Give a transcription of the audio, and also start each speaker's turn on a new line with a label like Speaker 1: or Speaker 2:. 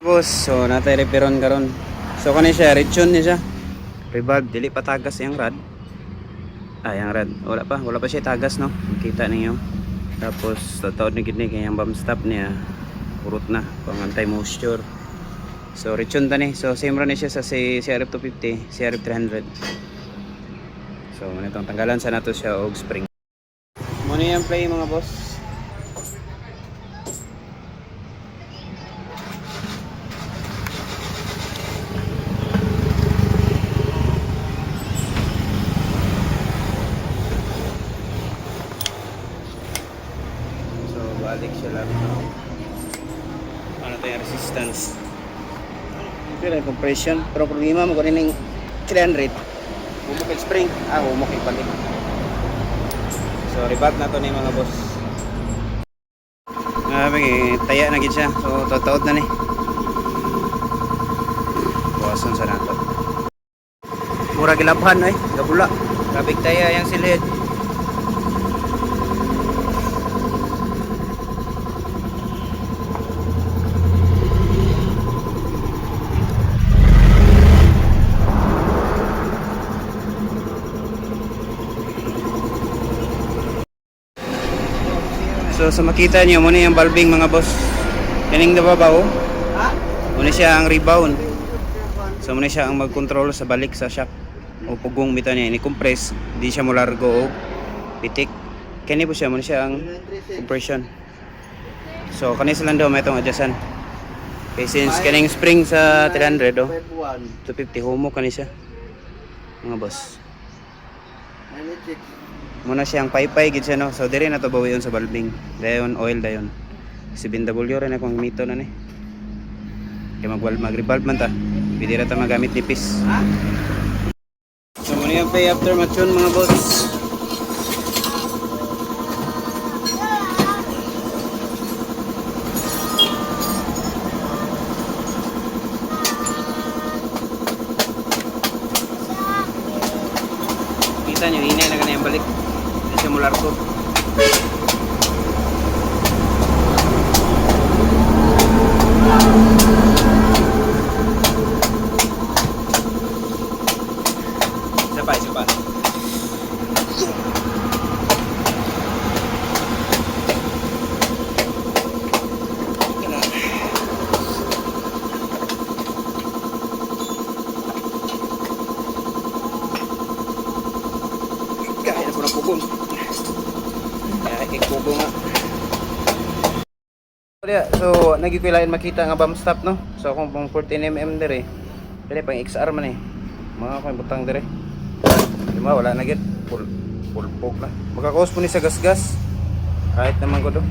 Speaker 1: Boss, so natay reparon karon. So kani siya, rechon ni siya. Revalve dili pa tagas yang rad. Yang rad. Wala pa siya tagas no. Kita ninyo. Tapos tataod ni gid ni kay ang bump stop niya. Urot na pang anti moisture. So rechon ta ni. So same ra ni siya sa CRF 250, CRF 300. So manitong tanggalan sa nato siya og spring. Mo ni ang play mga boss. Balik siya lang. Ano to yung resistance? Ito yung compression. Pero problema mo kung yung 300 humukit spring. Humukit balik. So revalve na to ni mga boss. Taya na gid siya. So tataod na ni. Buwasan sa nato. Mura gilabhan ay. Gabula. Kabig taya yung silid. So sa makita niyo muna yung valving mga boss. Kaning nababaw. Muna siya ang rebound. So muna siya ang mag-control sa balik sa shock. O pugong bitaw niya ni-compress, di siya mo largo o pitik. Kani po siya muna siya ang compression. So kani sa lang daw may itong adjustan. Okay, since kaning spring sa 300 250 humok kani siya. Mga boss. Muna siyang paypay gid siya no. So dire na to bawion sa valving. Dayon oil dayon. Si BMW rin akong mito na ni. Kaya mag-revalve man ta. Pwede ra ta magamit nipis. So muna yung pay after matchon mga boss. Kita nyo, hinay na ganyan balik. Simular ko. Isa pa. Gaya na po ng pugong. Kubo nga. So nagikuilain makita nga bump stop no. So kung pang 14mm dire, dili pang XR man eh. Mga ko butang dire. Lima wala na gid. Full poke na. Magkakos po ni sa gas-gas. Kahit naman ko do.